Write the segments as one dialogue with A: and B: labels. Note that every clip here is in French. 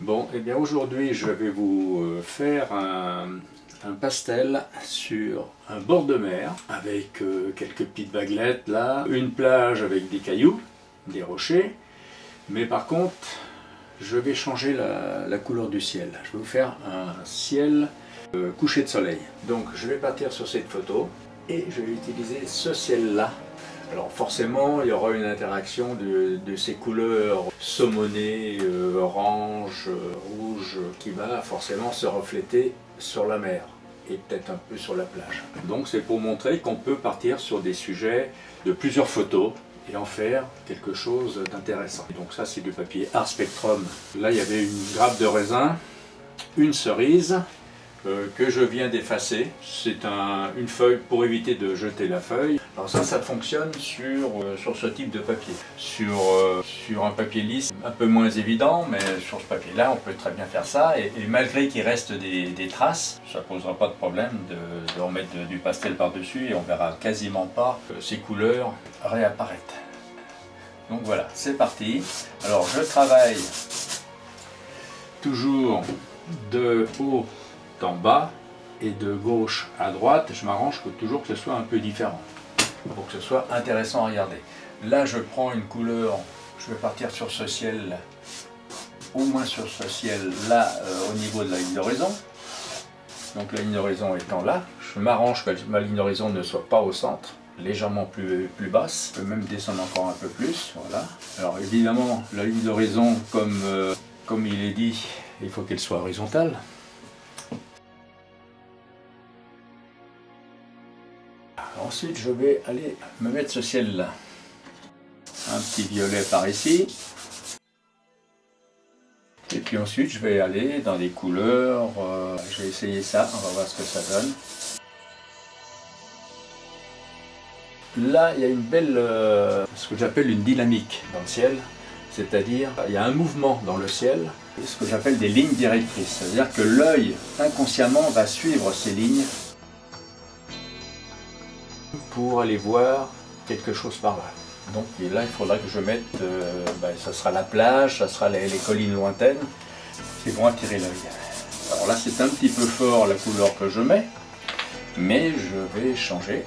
A: Bon, et bien aujourd'hui je vais vous faire un pastel sur un bord de mer avec quelques petites vaguelettes là, une plage avec des cailloux, des rochers, mais par contre je vais changer la couleur du ciel. Je vais vous faire un ciel coucher de soleil. Donc je vais partir sur cette photo et je vais utiliser ce ciel là. Alors forcément, il y aura une interaction de ces couleurs saumonées, orange, rouge, qui va forcément se refléter sur la mer et peut-être un peu sur la plage. Donc c'est pour montrer qu'on peut partir sur des sujets de plusieurs photos et en faire quelque chose d'intéressant. Donc ça c'est du papier Art Spectrum. Là il y avait une grappe de raisin, une cerise, que je viens d'effacer. C'est une feuille pour éviter de jeter la feuille. Alors ça fonctionne sur ce type de papier. Sur un papier lisse, un peu moins évident, mais sur ce papier-là, on peut très bien faire ça. Et malgré qu'il reste des traces, ça ne posera pas de problème de remettre du pastel par-dessus et on verra quasiment pas ces couleurs réapparaître. Donc voilà, c'est parti. Alors je travaille toujours de haut en bas et de gauche à droite. Je m'arrange toujours que ce soit un peu différent pour que ce soit intéressant à regarder. Là je prends une couleur, je vais partir sur ce ciel, au moins sur ce ciel là, au niveau de la ligne d'horizon. Donc la ligne d'horizon étant là, je m'arrange que ma ligne d'horizon ne soit pas au centre, légèrement plus basse. Je peux même descendre encore un peu plus, voilà. Alors évidemment la ligne d'horizon, comme il est dit, il faut qu'elle soit horizontale. Ensuite, je vais aller me mettre ce ciel-là. Un petit violet par ici. Et puis ensuite, je vais aller dans des couleurs. Je vais essayer ça, on va voir ce que ça donne. Là, il y a une belle, ce que j'appelle une dynamique dans le ciel. C'est-à-dire, il y a un mouvement dans le ciel, ce que j'appelle des lignes directrices. C'est-à-dire que l'œil, inconsciemment, va suivre ces lignes pour aller voir quelque chose par là. Donc là, il faudra que je mette, ça sera la plage, ça sera les collines lointaines qui vont attirer l'œil. Alors là, c'est un petit peu fort la couleur que je mets, mais je vais changer.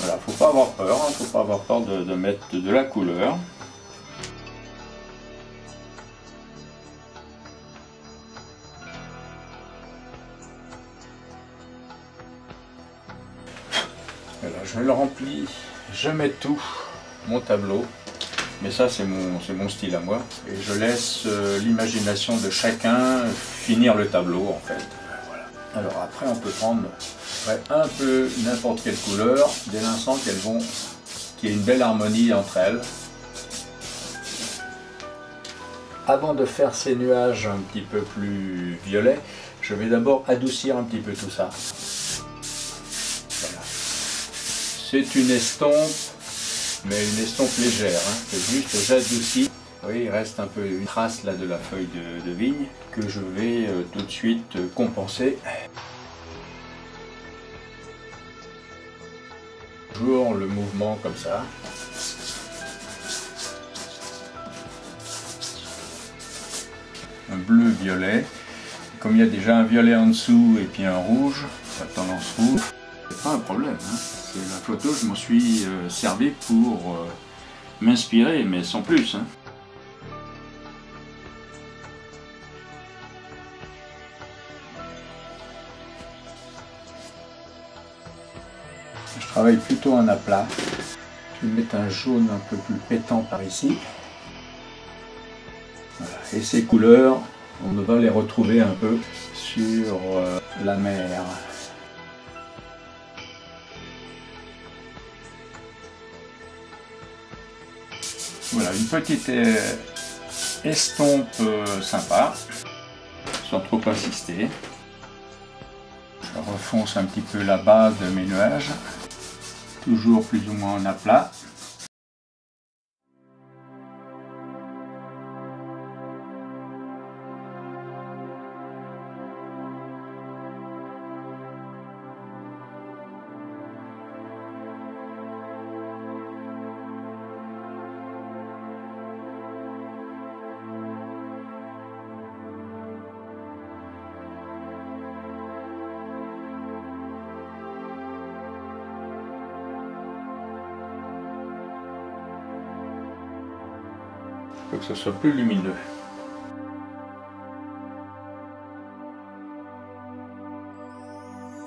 A: Voilà, faut pas avoir peur, hein, faut pas avoir peur de mettre de la couleur. Voilà, je le remplis, je mets tout, mon tableau, mais ça c'est mon style à moi, et je laisse l'imagination de chacun finir le tableau en fait. Voilà. Alors après on peut prendre un peu n'importe quelle couleur, dès l'instant qu'il y ait une belle harmonie entre elles. Avant de faire ces nuages un petit peu plus violets, je vais d'abord adoucir un petit peu tout ça. Voilà. C'est une estompe, mais une estompe légère, hein. C'est juste j'adoucis. Vous voyez, il reste un peu une trace là de la feuille de vigne que je vais tout de suite compenser. Toujours le mouvement comme ça. Un bleu-violet. Comme il y a déjà un violet en dessous et puis un rouge, la tendance rouge, c'est pas un problème, hein. C'est la photo, je m'en suis servi pour m'inspirer, mais sans plus, hein. Je travaille plutôt en aplat. Je vais mettre un jaune un peu plus pétant par ici. Voilà. Et ces couleurs, on va les retrouver un peu sur la mer. Voilà, une petite estompe sympa, sans trop insister. Je refonce un petit peu la base de mes nuages, toujours plus ou moins en aplat. faut que ce soit plus lumineux.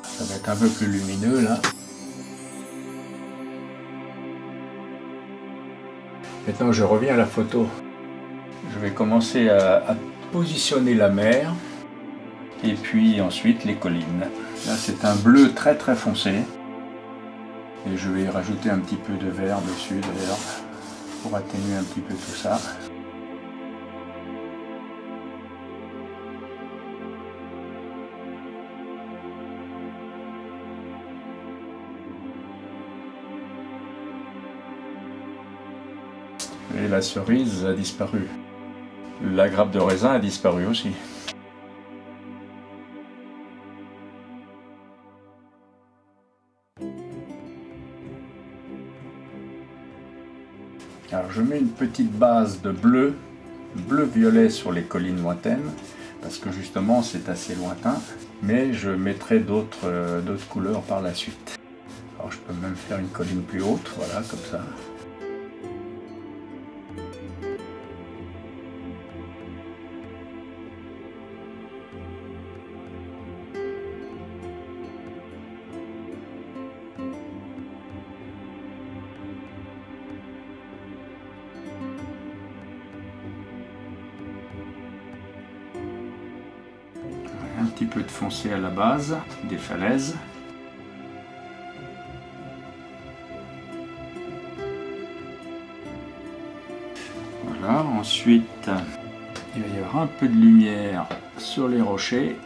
A: Ça va être un peu plus lumineux là. Maintenant je reviens à la photo. Je vais commencer à positionner la mer et puis ensuite les collines. Là c'est un bleu très très foncé et je vais rajouter un petit peu de vert dessus d'ailleurs pour atténuer un petit peu tout ça. Et la cerise a disparu. La grappe de raisin a disparu aussi. Alors je mets une petite base de bleu-violet sur les collines lointaines, parce que justement c'est assez lointain, mais je mettrai d'autres couleurs par la suite. Alors je peux même faire une colline plus haute, voilà, comme ça. Un petit peu de foncé à la base des falaises. Voilà, ensuite il va y avoir un peu de lumière sur les rochers.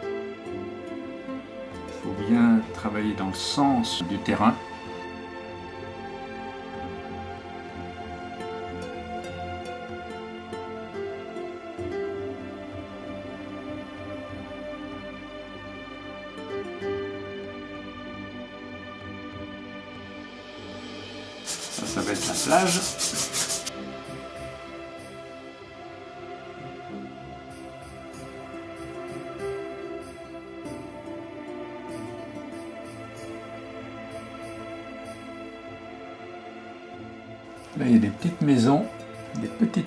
A: Il faut bien travailler dans le sens du terrain. Ça va être la plage. Là, il y a des petites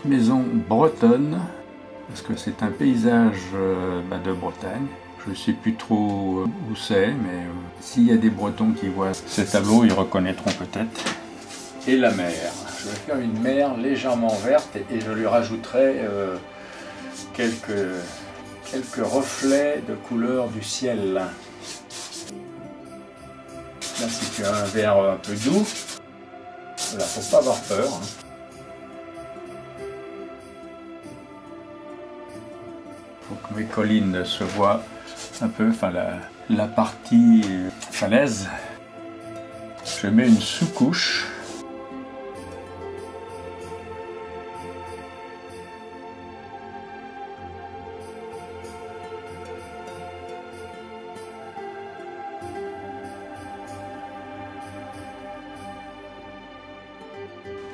A: maisons bretonnes, parce que c'est un paysage de Bretagne. Je ne sais plus trop où c'est, mais s'il y a des Bretons qui voient ces tableaux, ils reconnaîtront peut-être. Et la mer. Je vais faire une mer légèrement verte et je lui rajouterai quelques reflets de couleur du ciel. Là, c'est un vert un peu doux. Voilà, faut pas avoir peur. Faut que mes collines se voient un peu, enfin la partie falaise. Je mets une sous-couche.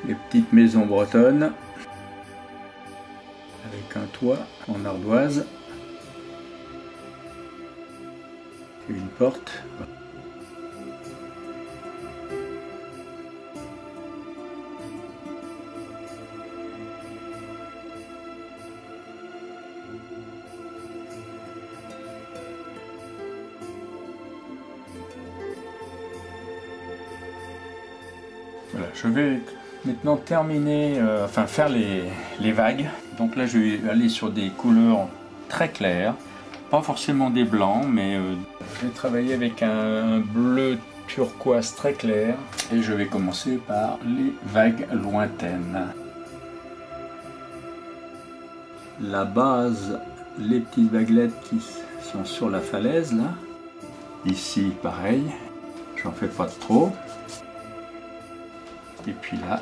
A: Les petites maisons bretonnes avec un toit en ardoise et une porte. Voilà, je vais maintenant terminer, faire les vagues. Donc là je vais aller sur des couleurs très claires, pas forcément des blancs, mais je vais travailler avec un bleu turquoise très clair. Et je vais commencer par les vagues lointaines. La base, les petites vaguelettes qui sont sur la falaise là. Ici pareil, j'en fais pas trop. Et puis là,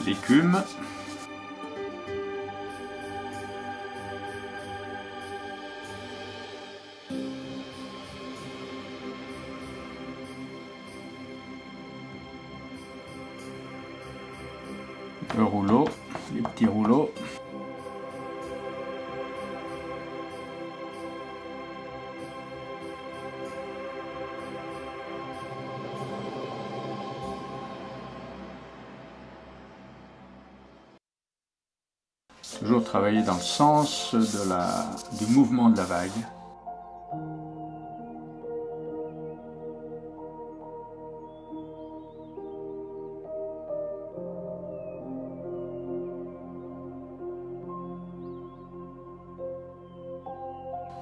A: l'écume. le rouleau, les petits rouleaux. Toujours travailler dans le sens du mouvement de la vague.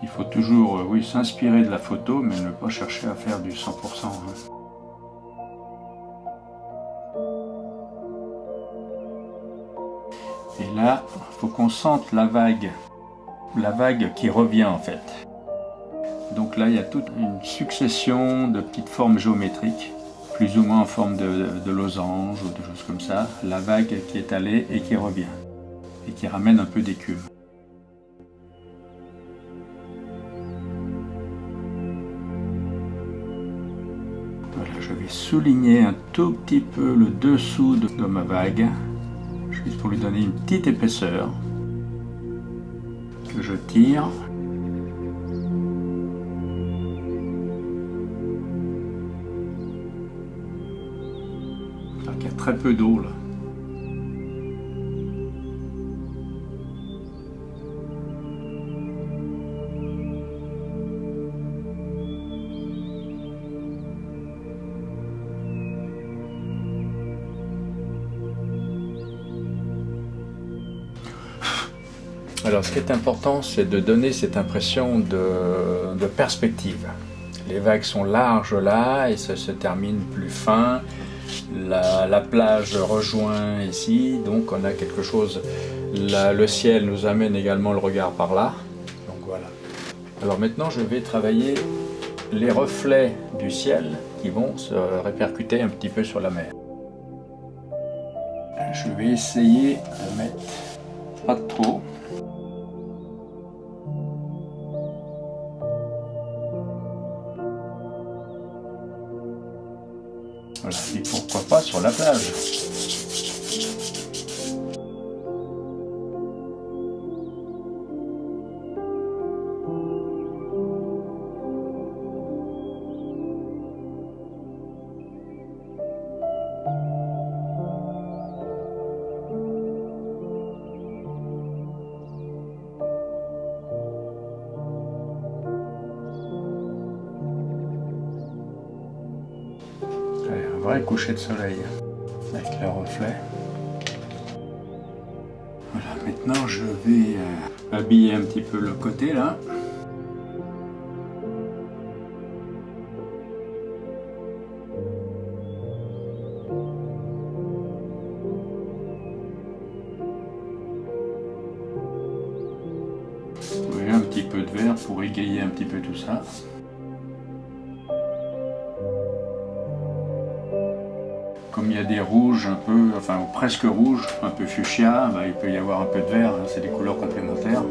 A: Il faut toujours, oui, s'inspirer de la photo, mais ne pas chercher à faire du 100%. Et là, il faut qu'on sente la vague qui revient en fait. Donc là, il y a toute une succession de petites formes géométriques, plus ou moins en forme de losange ou de choses comme ça. La vague qui est allée et qui revient, et qui ramène un peu d'écume. Voilà, je vais souligner un tout petit peu le dessous de ma vague, juste pour lui donner une petite épaisseur que je tire. Alors qu'il y a très peu d'eau là. Alors ce qui est important, c'est de donner cette impression de perspective. Les vagues sont larges là et ça se termine plus fin. La plage rejoint ici, donc on a quelque chose. Le ciel nous amène également le regard par là. Donc voilà. Alors maintenant, je vais travailler les reflets du ciel qui vont se répercuter un petit peu sur la mer. Je vais essayer de mettre pas trop. Voilà, et pourquoi pas sur la plage. Un vrai coucher de soleil avec les reflets. Voilà, maintenant je vais habiller un petit peu le côté là. Oui, un petit peu de vert pour égayer un petit peu tout ça. Comme il y a des rouges un peu, enfin presque rouges, un peu fuchsia, ben, il peut y avoir un peu de vert, hein, c'est des couleurs complémentaires.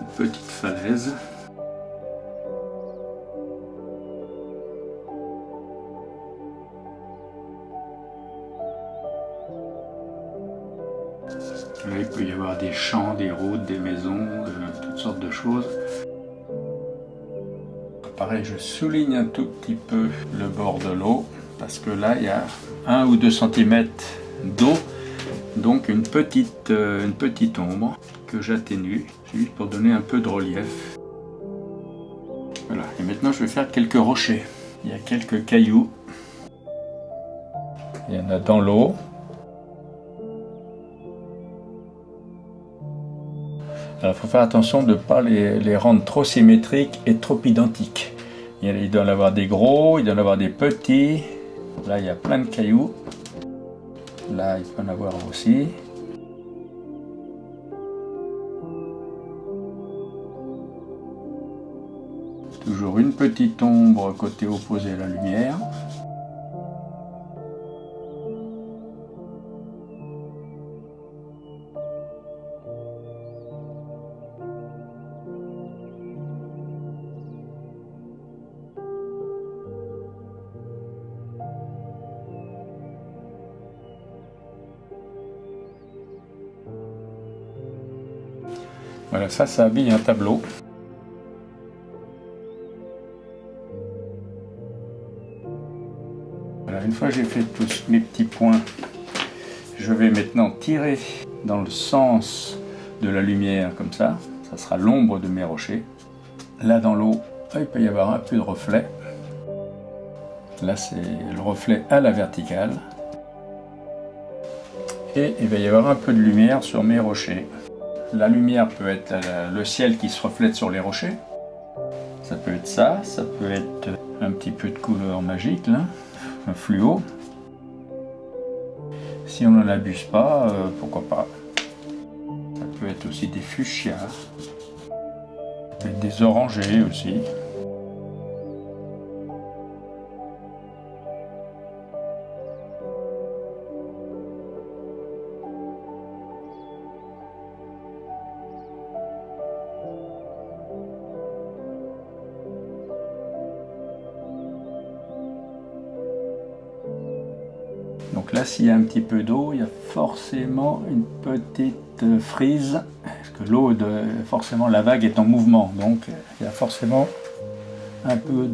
A: Une petite falaise. Là, il peut y avoir des champs, des routes, des maisons, toutes sortes de choses. Pareil, je souligne un tout petit peu le bord de l'eau, parce que là, il y a 1 ou 2 cm d'eau, donc une petite ombre que j'atténue, juste pour donner un peu de relief. Voilà, et maintenant je vais faire quelques rochers. Il y a quelques cailloux. Il y en a dans l'eau. Alors il faut faire attention de ne pas les rendre trop symétriques et trop identiques. Il doit y en avoir des gros, il doit y en avoir des petits. Là il y a plein de cailloux. Là il peut en avoir aussi. Toujours une petite ombre côté opposé à la lumière. Voilà, ça habille un tableau. Voilà, une fois que j'ai fait tous mes petits points, je vais maintenant tirer dans le sens de la lumière comme ça. Ça sera l'ombre de mes rochers. Là dans l'eau, il peut y avoir un peu de reflet. Là c'est le reflet à la verticale. Et il va y avoir un peu de lumière sur mes rochers. La lumière peut être le ciel qui se reflète sur les rochers. Ça peut être ça peut être un petit peu de couleur magique, là, un fluo. Si on n'en abuse pas, pourquoi pas. Ça peut être aussi des fuchsias, ça peut être des orangés aussi. Donc là, s'il y a un petit peu d'eau, il y a forcément une petite frise, parce que l'eau, forcément la vague est en mouvement, donc il y a forcément un peu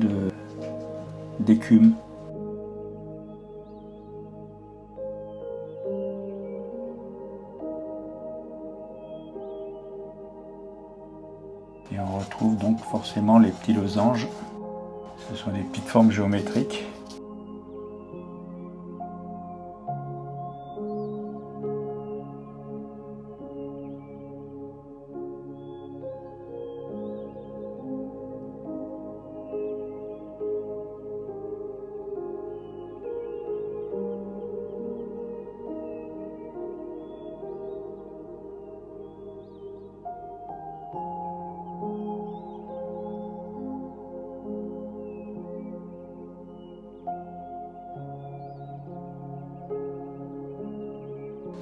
A: d'écume. Et on retrouve donc forcément les petits losanges. Ce sont des petites formes géométriques.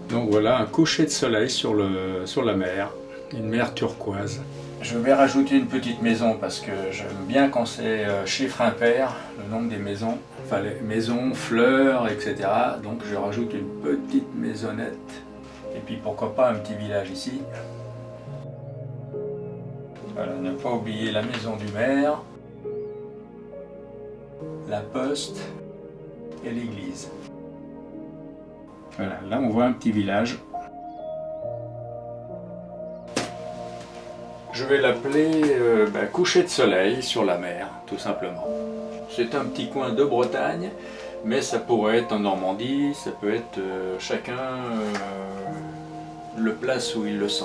A: Donc voilà un coucher de soleil sur la mer, une mer turquoise. Je vais rajouter une petite maison parce que j'aime bien quand c'est chiffre impair, le nombre des maisons, enfin les maisons, fleurs, etc. Donc je rajoute une petite maisonnette et puis pourquoi pas un petit village ici. Voilà, ne pas oublier la maison du maire, la poste et l'église. Voilà, là on voit un petit village. Je vais l'appeler coucher de soleil sur la mer, tout simplement. C'est un petit coin de Bretagne, mais ça pourrait être en Normandie, ça peut être chacun le place où il le sent.